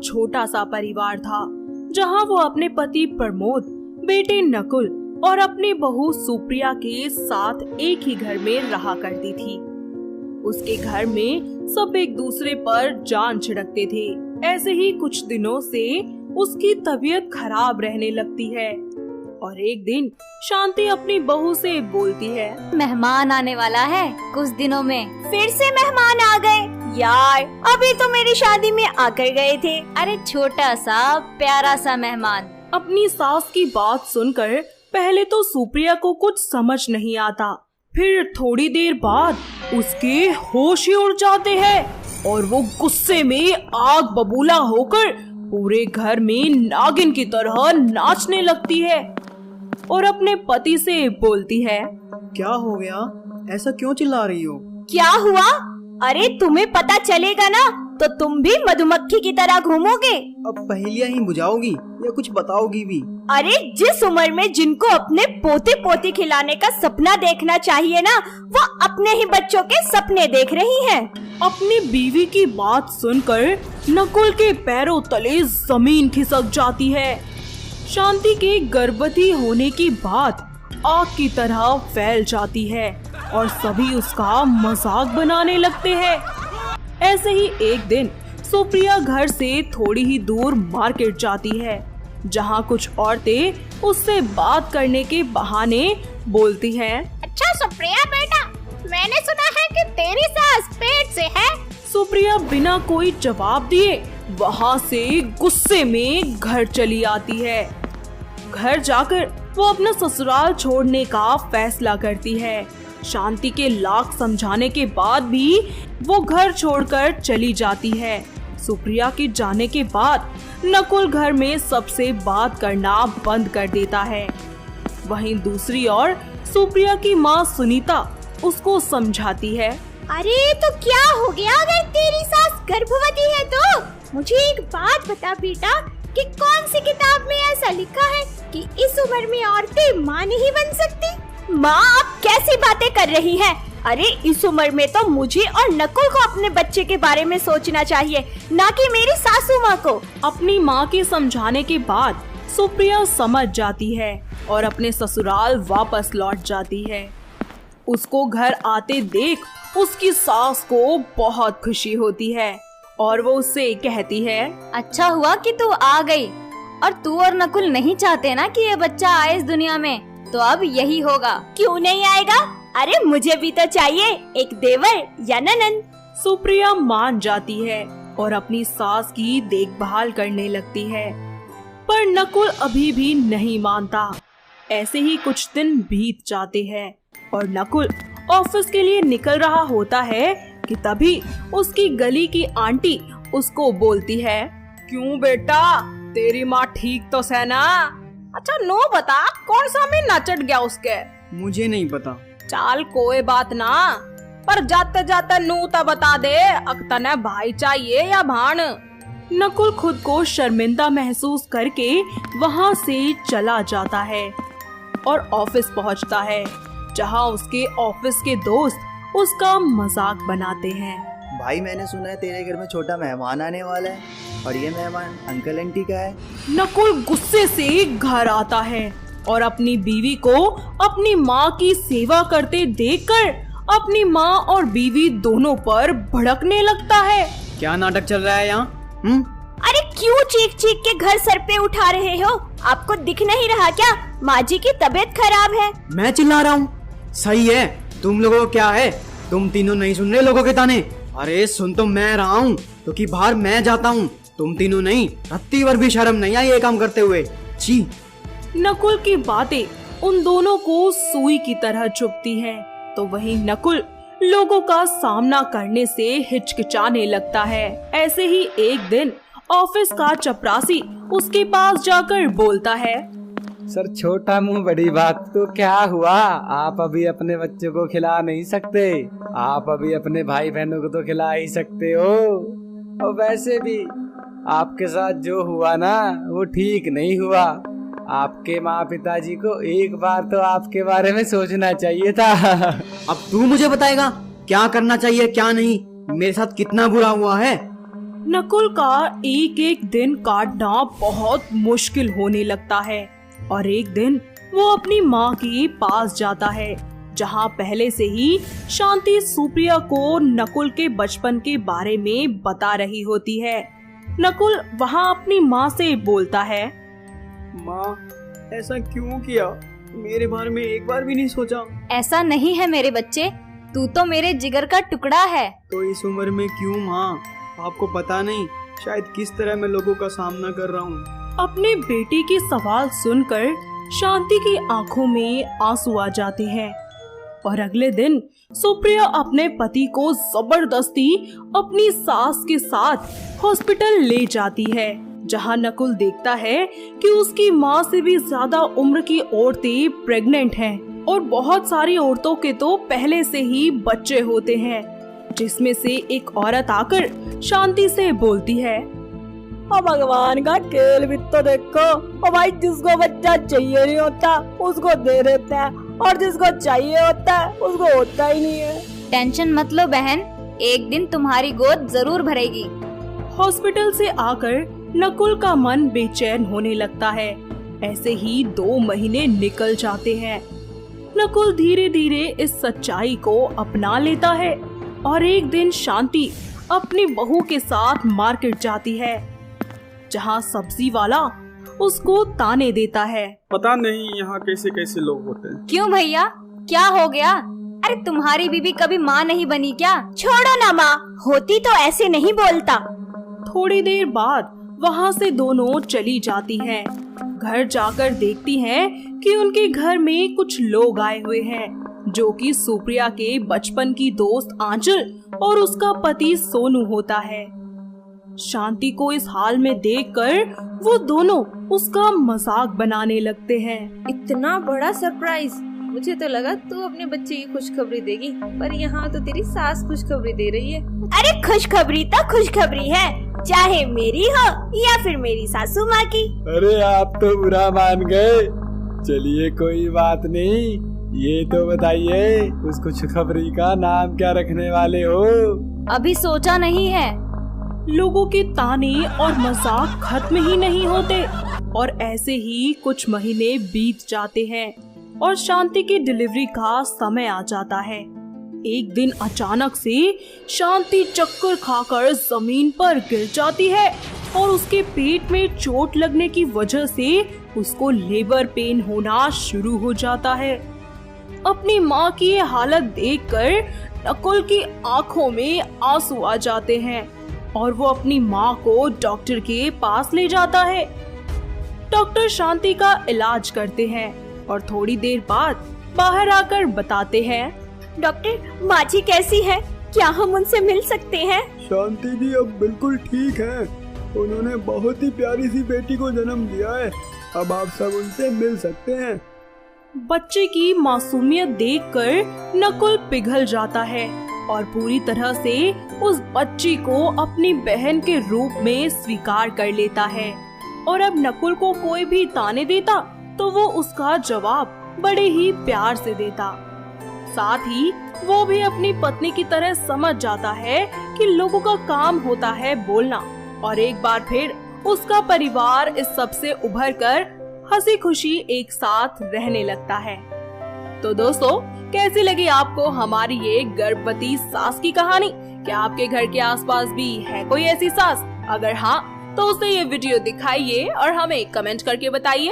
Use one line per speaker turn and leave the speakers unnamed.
छोटा सा परिवार था, जहां वो अपने पति प्रमोद, बेटे नकुल और अपनी बहू सुप्रिया के साथ एक ही घर में रहा करती थी। उसके घर में सब एक दूसरे पर जान छिड़कते थे। ऐसे ही कुछ दिनों से उसकी तबीयत खराब रहने लगती है और एक दिन शांति अपनी बहू से बोलती है,
मेहमान आने वाला है कुछ दिनों में। फिर से मेहमान आ गए यार, अभी तो मेरी शादी में आकर गए थे। अरे छोटा सा प्यारा सा मेहमान।
अपनी सास की बात सुनकर पहले तो सुप्रिया को कुछ समझ नहीं आता, फिर थोड़ी देर बाद उसके होश ही उड़ जाते हैं और वो गुस्से में आग बबूला होकर पूरे घर में नागिन की तरह नाचने लगती है और अपने पति से बोलती है,
क्या हो गया? ऐसा क्यों चिल्ला रही हो?
क्या हुआ? अरे तुम्हें पता चलेगा ना तो तुम भी मधुमक्खी की तरह घूमोगे।
अब पहेलियां ही बुझाओगी या कुछ बताओगी भी?
अरे जिस उम्र में जिनको अपने पोते पोती खिलाने का सपना देखना चाहिए ना, वो अपने ही बच्चों के सपने देख रही हैं।
अपनी बीवी की बात सुनकर नकुल के पैरों तले जमीन खिसक जाती है। शांति के गर्भवती होने की बात आग की तरह फैल जाती है और सभी उसका मजाक बनाने लगते हैं। ऐसे ही एक दिन सुप्रिया घर से थोड़ी ही दूर मार्केट जाती है, जहाँ कुछ औरतें उससे बात करने के बहाने बोलती हैं,
अच्छा सुप्रिया बेटा, मैंने सुना है कि तेरी सास पेट से है।
सुप्रिया बिना कोई जवाब दिए वहाँ से गुस्से में घर चली आती है। घर जाकर वो अपना ससुराल छोड़ने का फैसला करती है। शांति के लाख समझाने के बाद भी वो घर छोड़कर चली जाती है। सुप्रिया के जाने के बाद नकुल घर में सबसे बात करना बंद कर देता है। वहीं दूसरी ओर सुप्रिया की माँ सुनीता उसको समझाती है,
अरे तो क्या हो गया अगर तेरी सास गर्भवती है तो? मुझे एक बात बता बेटा कि कौन सी किताब में ऐसा लिखा है कि इस उम्र में औरतें माँ नहीं बन सकती? माँ आप कैसी बातें कर रही हैं? अरे इस उम्र में तो मुझे और नकुल को अपने बच्चे के बारे में सोचना चाहिए, ना कि मेरी सासू माँ को।
अपनी माँ के समझाने के बाद सुप्रिया समझ जाती है और अपने ससुराल वापस लौट जाती है। उसको घर आते देख उसकी सास को बहुत खुशी होती है और वो उससे कहती है,
अच्छा हुआ कि तू आ गई, और तू और नकुल नहीं चाहते ना कि ये बच्चा आए इस दुनिया में, तो अब यही होगा। क्यों नहीं आएगा? अरे मुझे भी तो चाहिए एक देवर या ननंद।
सुप्रिया मान जाती है और अपनी सास की देखभाल करने लगती है, पर नकुल अभी भी नहीं मानता। ऐसे ही कुछ दिन बीत जाते हैं और नकुल ऑफिस के लिए निकल रहा होता है कि तभी उसकी गली की आंटी उसको बोलती है, क्यों बेटा, तेरी माँ ठीक तो है ना? अच्छा नो बता, कौन सा महीना चढ़ गया उसके?
मुझे नहीं पता।
चाल कोई बात ना, पर जाते जाते नू तो बता दे, अक्तने भाई चाहिए या भाण? नकुल खुद को शर्मिंदा महसूस करके वहाँ से चला जाता है और ऑफिस पहुँचता है, जहाँ उसके ऑफिस के दोस्त उसका मजाक बनाते हैं।
भाई मैंने सुना है तेरे घर में छोटा मेहमान आने वाला है और ये मेहमान अंकल आंटी का है।
नकुल गुस्से से घर आता है और अपनी बीवी को अपनी माँ की सेवा करते देखकर अपनी माँ और बीवी दोनों पर भड़कने लगता है।
क्या नाटक चल रहा है यहाँ?
अरे क्यों चीख चीख के घर सर पे उठा रहे हो? आपको दिख नहीं रहा क्या माँ जी की तबीयत खराब है?
मैं चिल्ला रहा हूँ? सही है, तुम लोगों को क्या है? तुम तीनों नहीं सुन रहे लोगों के ताने? अरे सुन तो मैं रहा हूँ, क्योंकि बाहर मैं जाता हूँ, तुम तीनों नहीं। रत्ती भर भी शर्म नहीं आई ये काम करते हुए। छी।
नकुल की बातें उन दोनों को सुई की तरह चुभती है, तो वहीं नकुल लोगों का सामना करने से हिचकिचाने लगता है। ऐसे ही एक दिन ऑफिस का चपरासी उसके पास जाकर बोलता है,
सर छोटा मुंह बड़ी बात, तो क्या हुआ? आप अभी अपने बच्चों को खिला नहीं सकते? आप अभी अपने भाई बहनों को तो खिला ही सकते हो। और वैसे भी आपके साथ जो हुआ ना वो ठीक नहीं हुआ। आपके माँ पिताजी को एक बार तो आपके बारे में सोचना चाहिए था।
अब तू मुझे बताएगा क्या करना चाहिए क्या नहीं? मेरे साथ कितना बुरा हुआ है?
नकुल का एक एक दिन काटना बहुत मुश्किल होने लगता है और एक दिन वो अपनी माँ के पास जाता है, जहाँ पहले से ही शांति सुप्रिया को नकुल के बचपन के बारे में बता रही होती है। नकुल वहाँ अपनी माँ से बोलता है,
माँ ऐसा क्यों किया? मेरे बारे में एक बार भी नहीं सोचा।
ऐसा नहीं है मेरे बच्चे, तू तो मेरे जिगर का टुकड़ा है।
तो इस उम्र में क्यों माँ? आपको पता नहीं शायद किस तरह मैं लोगों का सामना कर रहा हूँ।
अपने बेटे के सवाल सुनकर शांति की आंखों में आंसू आ जाते हैं और अगले दिन सुप्रिया अपने पति को जबरदस्ती अपनी सास के साथ हॉस्पिटल ले जाती है, जहां नकुल देखता है कि उसकी माँ से भी ज्यादा उम्र की औरतें प्रेग्नेंट हैं और बहुत सारी औरतों के तो पहले से ही बच्चे होते हैं, जिसमें से एक औरत आकर शांति से बोलती है,
भगवान का खेल भी तो देखो। और भाई जिसको बच्चा चाहिए नहीं होता उसको दे देते हैं और जिसको चाहिए होता है उसको होता ही नहीं है।
टेंशन मत लो बहन, एक दिन तुम्हारी गोद जरूर भरेगी।
हॉस्पिटल से आकर नकुल का मन बेचैन होने लगता है। ऐसे ही 2 महीने निकल जाते हैं। नकुल धीरे धीरे इस सच्चाई को अपना लेता है और एक दिन शांति अपनी बहू के साथ मार्केट जाती है, जहां सब्जी वाला उसको ताने देता है।
पता नहीं यहाँ कैसे कैसे लोग होते हैं।
क्यों भैया, क्या हो गया? अरे तुम्हारी बीवी कभी माँ नहीं बनी क्या?
छोड़ो ना माँ, होती तो ऐसे नहीं बोलता।
थोड़ी देर बाद वहाँ से दोनों चली जाती हैं। घर जाकर देखती हैं कि उनके घर में कुछ लोग आए हुए हैं, जो कि सुप्रिया के बचपन की दोस्त आंचल और उसका पति सोनू होता है। शांति को इस हाल में देखकर वो दोनों उसका मजाक बनाने लगते हैं।
इतना बड़ा सरप्राइज! मुझे तो लगा तू अपने बच्चे की खुशखबरी देगी, पर यहाँ तो तेरी सास खुशखबरी दे रही है।
अरे खुशखबरी तो खुशखबरी है, चाहे मेरी हो या फिर मेरी सासू माँ की।
अरे आप तो बुरा मान गए। चलिए कोई बात नहीं, ये तो बताइए उस खुशखबरी का नाम क्या रखने वाले हो?
अभी सोचा नहीं है।
लोगों के ताने और मजाक खत्म ही नहीं होते और ऐसे ही कुछ महीने बीत जाते हैं और शांति की डिलीवरी का समय आ जाता है। एक दिन अचानक से शांति चक्कर खाकर जमीन पर गिर जाती है और उसके पेट में चोट लगने की वजह से उसको लेबर पेन होना शुरू हो जाता है। अपनी माँ की ये हालत देखकर नकुल की आंखों में आंसू आ जाते हैं और वो अपनी माँ को डॉक्टर के पास ले जाता है। डॉक्टर शांति का इलाज करते हैं और थोड़ी देर बाद बाहर आकर बताते हैं,
डॉक्टर माँ जी कैसी है? क्या हम उनसे मिल सकते हैं?
शांति जी अब बिल्कुल ठीक है। उन्होंने बहुत ही प्यारी सी बेटी को जन्म दिया है। अब आप सब उनसे मिल सकते हैं।
बच्चे की मासूमियत देखकर नकुल पिघल जाता है और पूरी तरह से उस बच्ची को अपनी बहन के रूप में स्वीकार कर लेता है। और अब नकुल को कोई भी ताने देता तो वो उसका जवाब बड़े ही प्यार से देता। साथ ही वो भी अपनी पत्नी की तरह समझ जाता है कि लोगों का काम होता है बोलना और एक बार फिर उसका परिवार इस सब से उभर कर हंसी खुशी एक साथ रहने लगता है। तो दोस्तों, कैसी लगी आपको हमारी ये गर्भवती सास की कहानी? क्या आपके घर के आसपास भी है कोई ऐसी सास? अगर हाँ, तो उसे ये वीडियो दिखाइए और हमें कमेंट करके बताइए।